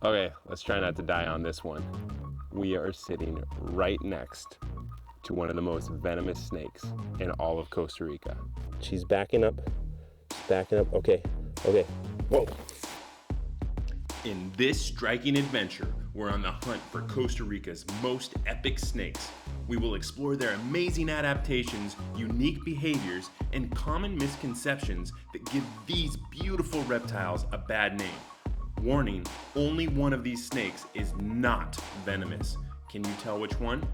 Okay, let's try not to die on this one. We are sitting right next to one of the most venomous snakes in all of Costa Rica. She's backing up, okay, whoa. In this striking adventure, we're on the hunt for Costa Rica's most epic snakes. We will explore their amazing adaptations, unique behaviors, and common misconceptions that give these beautiful reptiles a bad name. Warning, only one of these snakes is not venomous. Can you tell which one?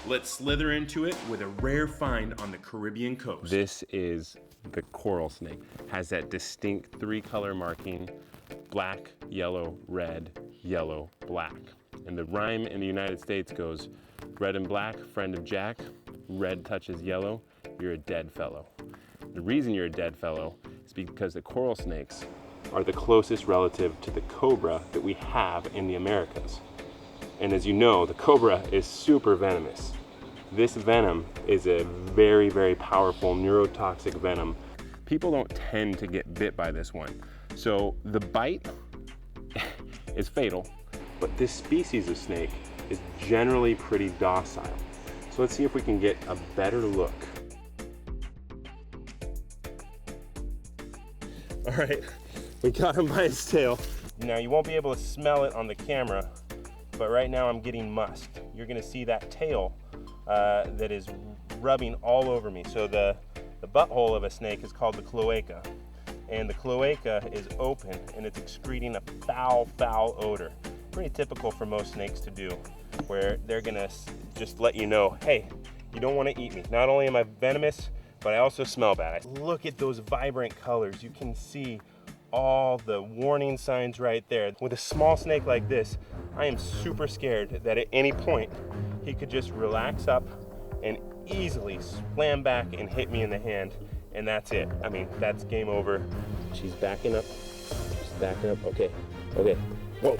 Let's slither into it with a rare find on the Caribbean coast. This is the coral snake. Has that distinct 3-color marking: black, yellow, red, yellow, black. And the rhyme in the United States goes, red and black, friend of Jack, red touches yellow, you're a dead fellow. The reason you're a dead fellow is because the coral snakes are the closest relative to the cobra that we have in the Americas. And as you know, the cobra is super venomous. This venom is a very, very powerful neurotoxic venom. People don't tend to get bit by this one. So the bite is fatal, but this species of snake is generally pretty docile. So let's see if we can get a better look. All right, we got him by his tail. Now you won't be able to smell it on the camera, but right now I'm getting musk. You're gonna see that tail that is rubbing all over me. So the butthole of a snake is called the cloaca. And the cloaca is open and it's excreting a foul, foul odor. Pretty typical for most snakes to do, where they're gonna just let you know, hey, you don't wanna eat me. Not only am I venomous, but I also smell bad. Look at those vibrant colors. You can see all the warning signs right there. With a small snake like this, I am super scared that at any point, he could just relax up and easily slam back and hit me in the hand. And that's it. I mean, that's game over. She's backing up. Okay, whoa.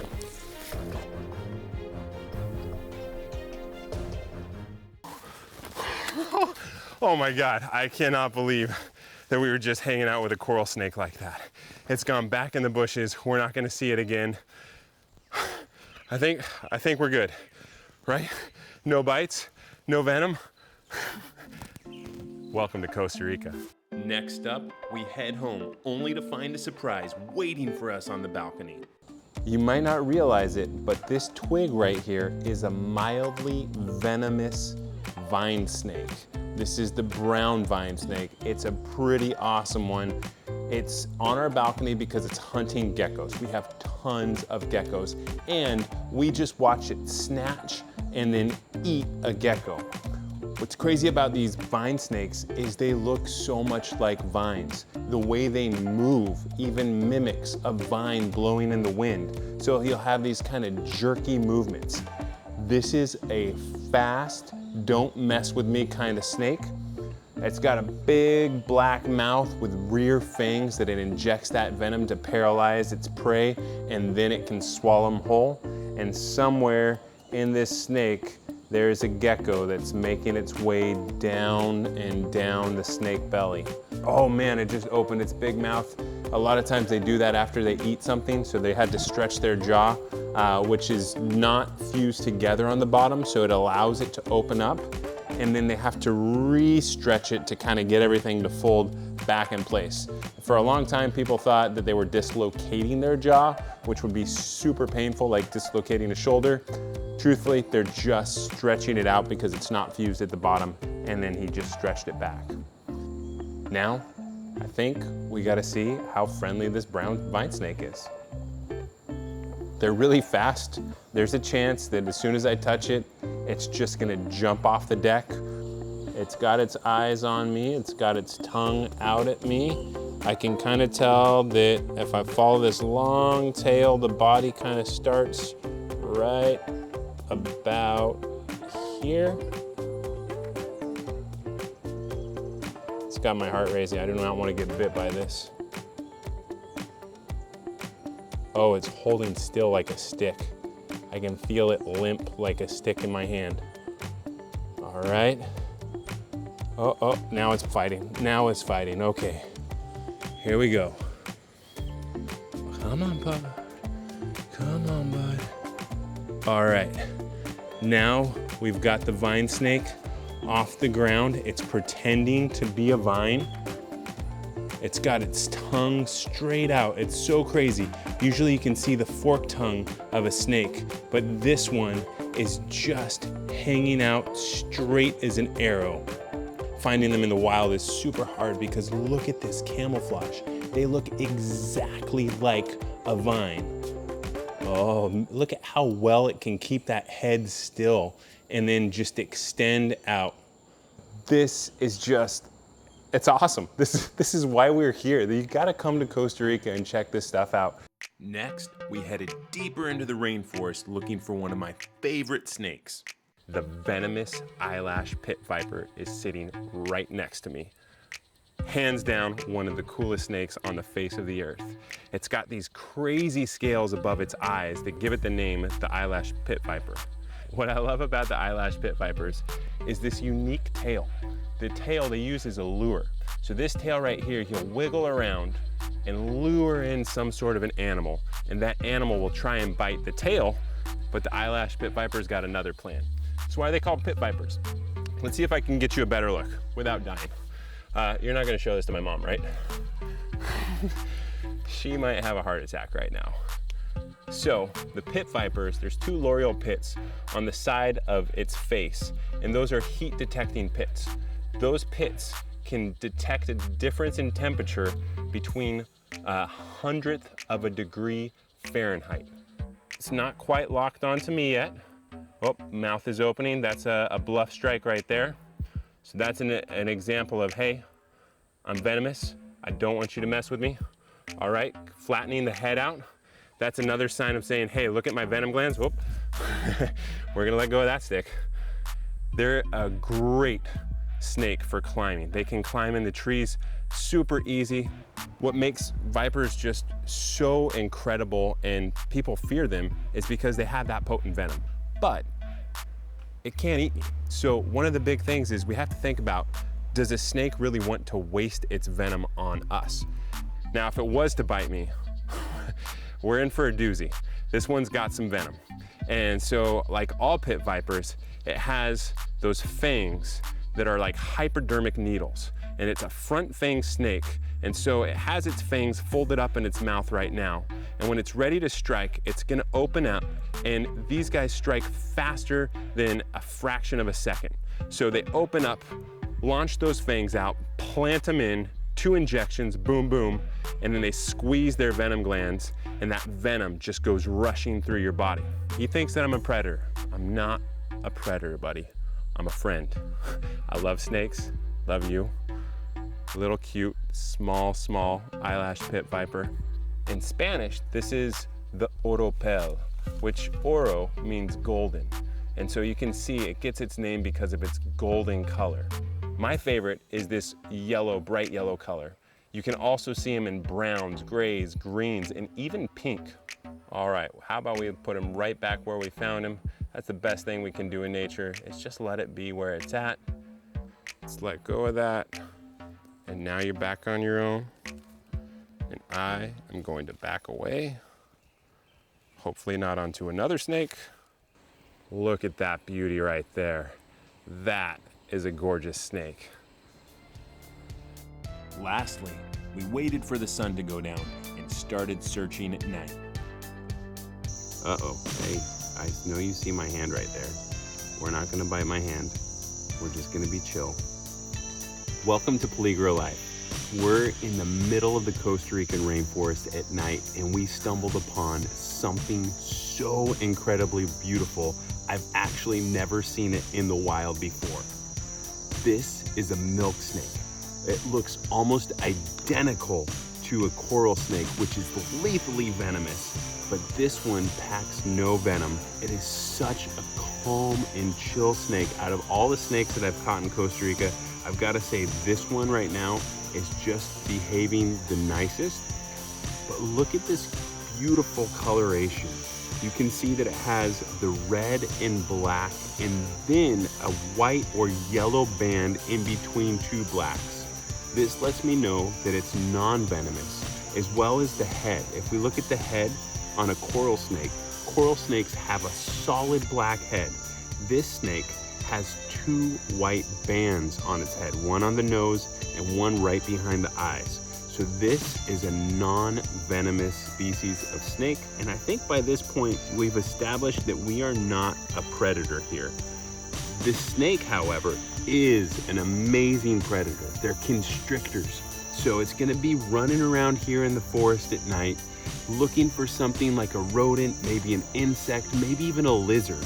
Oh my God, I cannot believe that we were just hanging out with a coral snake like that. It's gone back in the bushes. We're not gonna see it again. I think we're good, right? No bites, no venom. Welcome to Costa Rica. Next up, we head home, only to find a surprise waiting for us on the balcony. You might not realize it, but this twig right here is a mildly venomous vine snake. This is the brown vine snake. It's a pretty awesome one. It's on our balcony because it's hunting geckos. We have tons of geckos, and we just watched it snatch and then eat a gecko. What's crazy about these vine snakes is they look so much like vines. The way they move even mimics a vine blowing in the wind. So you'll have these kind of jerky movements. This is a fast, don't mess with me kind of snake. It's got a big black mouth with rear fangs that it injects that venom to paralyze its prey, and then it can swallow them whole. And somewhere in this snake, there's a gecko that's making its way down and down the snake belly. Oh man, it just opened its big mouth. A lot of times they do that after they eat something, so they had to stretch their jaw, which is not fused together on the bottom, so it allows it to open up, and then they have to re-stretch it to kind of get everything to fold back in place. For a long time, people thought that they were dislocating their jaw, which would be super painful, like dislocating a shoulder. Truthfully, they're just stretching it out because it's not fused at the bottom, and then he just stretched it back. Now, I think we gotta see how friendly this brown vine snake is. They're really fast. There's a chance that as soon as I touch it, it's just gonna jump off the deck. It's got its eyes on me. It's got its tongue out at me. I can kind of tell that if I follow this long tail, the body kind of starts right about here. It's got my heart racing. I do not want to get bit by this. Oh, it's holding still like a stick. I can feel it limp like a stick in my hand. All right. Oh, now it's fighting. Now it's fighting. Okay. Here we go. Come on, bud. Come on, bud. All right, now we've got the vine snake off the ground. It's pretending to be a vine. It's got its tongue straight out. It's so crazy. Usually you can see the forked tongue of a snake, but this one is just hanging out straight as an arrow. Finding them in the wild is super hard because look at this camouflage. They look exactly like a vine. Oh, look at how well it can keep that head still and then just extend out. This is just, it's awesome. This is why we're here. You gotta come to Costa Rica and check this stuff out. Next, we headed deeper into the rainforest looking for one of my favorite snakes. The venomous eyelash pit viper is sitting right next to me. Hands down, one of the coolest snakes on the face of the earth. It's got these crazy scales above its eyes that give it the name the eyelash pit viper. What I love about the eyelash pit vipers is this unique tail. The tail they use as a lure. So this tail right here, he'll wiggle around and lure in some sort of an animal, and that animal will try and bite the tail, but the eyelash pit viper's got another plan. That's why they call pit vipers. Let's see if I can get you a better look without dying. You're not gonna show this to my mom, right? She might have a heart attack right now. So the pit vipers, there's two loreal pits on the side of its face, and those are heat detecting pits. Those pits can detect a difference in temperature between 100th of a degree Fahrenheit. It's not quite locked onto me yet. Oh, mouth is opening. That's a bluff strike right there. So that's an example of, hey, I'm venomous. I don't want you to mess with me. All right, flattening the head out. That's another sign of saying, hey, look at my venom glands. Whoop. We're gonna let go of that stick. They're a great snake for climbing. They can climb in the trees super easy. What makes vipers just so incredible and people fear them is because they have that potent venom. But it can't eat me. So one of the big things is we have to think about, does a snake really want to waste its venom on us? Now, if it was to bite me, we're in for a doozy. This one's got some venom. And so like all pit vipers, it has those fangs that are like hypodermic needles. And it's a front fang snake. And so it has its fangs folded up in its mouth right now. And when it's ready to strike, it's gonna open up, and these guys strike faster than a fraction of a second. So they open up, launch those fangs out, plant them in, 2 injections, boom, boom, and then they squeeze their venom glands, and that venom just goes rushing through your body. He thinks that I'm a predator. I'm not a predator, buddy. I'm a friend. I love snakes, love you. Little cute, small eyelash pit viper. In Spanish, this is the oropel, which oro means golden. And so you can see it gets its name because of its golden color. My favorite is this yellow, bright yellow color. You can also see them in browns, grays, greens, and even pink. All right, how about we put him right back where we found him? That's the best thing we can do in nature, is just let it be where it's at. Let's let go of that. And now you're back on your own. And I am going to back away. Hopefully not onto another snake. Look at that beauty right there. That is a gorgeous snake. Lastly, we waited for the sun to go down and started searching at night. Uh-oh, hey, I know you see my hand right there. We're not gonna bite my hand. We're just gonna be chill. Welcome to Peligro Life. We're in the middle of the Costa Rican rainforest at night, and we stumbled upon something so incredibly beautiful. I've actually never seen it in the wild before. This is a milk snake. It looks almost identical to a coral snake, which is lethally venomous, but this one packs no venom. It is such a calm and chill snake. Out of all the snakes that I've caught in Costa Rica, I've got to say this one right now is just behaving the nicest. But look at this beautiful coloration. You can see that it has the red and black, and then a white or yellow band in between 2 blacks. This lets me know that it's non-venomous, as well as the head. If we look at the head on a coral snake, coral snakes have a solid black head. This snake has 2 white bands on its head, one on the nose and one right behind the eyes. So this is a non-venomous species of snake, and I think by this point we've established that we are not a predator here. This snake, however, is an amazing predator. They're constrictors, so it's gonna be running around here in the forest at night, looking for something like a rodent, maybe an insect, maybe even a lizard,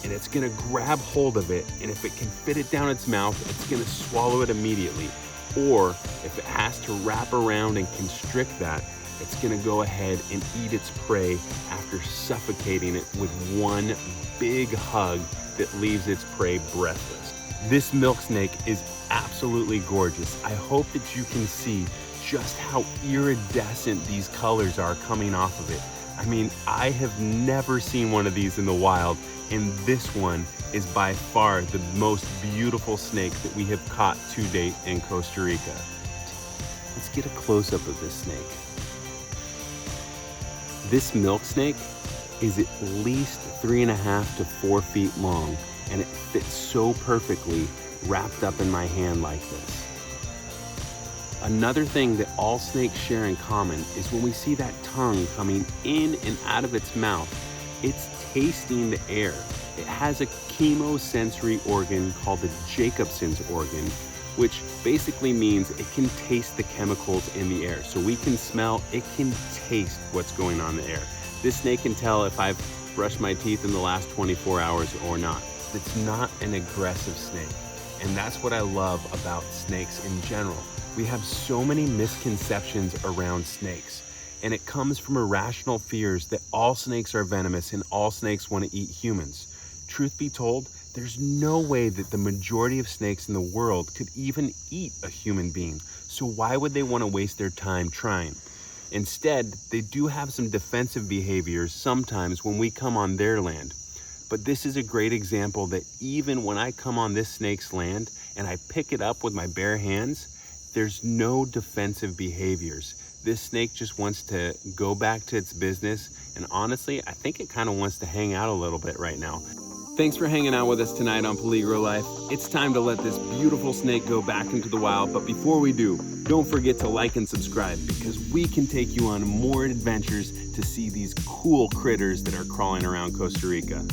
and it's gonna grab hold of it, and if it can fit it down its mouth, it's gonna swallow it immediately. Or if it has to wrap around and constrict that, it's gonna go ahead and eat its prey after suffocating it with one big hug that leaves its prey breathless. This milk snake is absolutely gorgeous. I hope that you can see just how iridescent these colors are coming off of it. I mean, I have never seen one of these in the wild, and this one is by far the most beautiful snake that we have caught to date in Costa Rica. Let's get a close-up of this snake. This milk snake is at least 3.5 to 4 feet long, and it fits so perfectly wrapped up in my hand like this. Another thing that all snakes share in common is when we see that tongue coming in and out of its mouth, it's tasting the air. It has a chemosensory organ called the Jacobson's organ, which basically means it can taste the chemicals in the air. So we can smell, it can taste what's going on in the air. This snake can tell if I've brushed my teeth in the last 24 hours or not. It's not an aggressive snake. And that's what I love about snakes in general. We have so many misconceptions around snakes, and it comes from irrational fears that all snakes are venomous and all snakes want to eat humans. Truth be told, there's no way that the majority of snakes in the world could even eat a human being. So why would they want to waste their time trying? Instead, they do have some defensive behaviors sometimes when we come on their land. But this is a great example that even when I come on this snake's land and I pick it up with my bare hands, there's no defensive behaviors. This snake just wants to go back to its business, and honestly, I think it kind of wants to hang out a little bit right now. Thanks for hanging out with us tonight on Peligro Life. It's time to let this beautiful snake go back into the wild, but before we do, don't forget to like and subscribe because we can take you on more adventures to see these cool critters that are crawling around Costa Rica.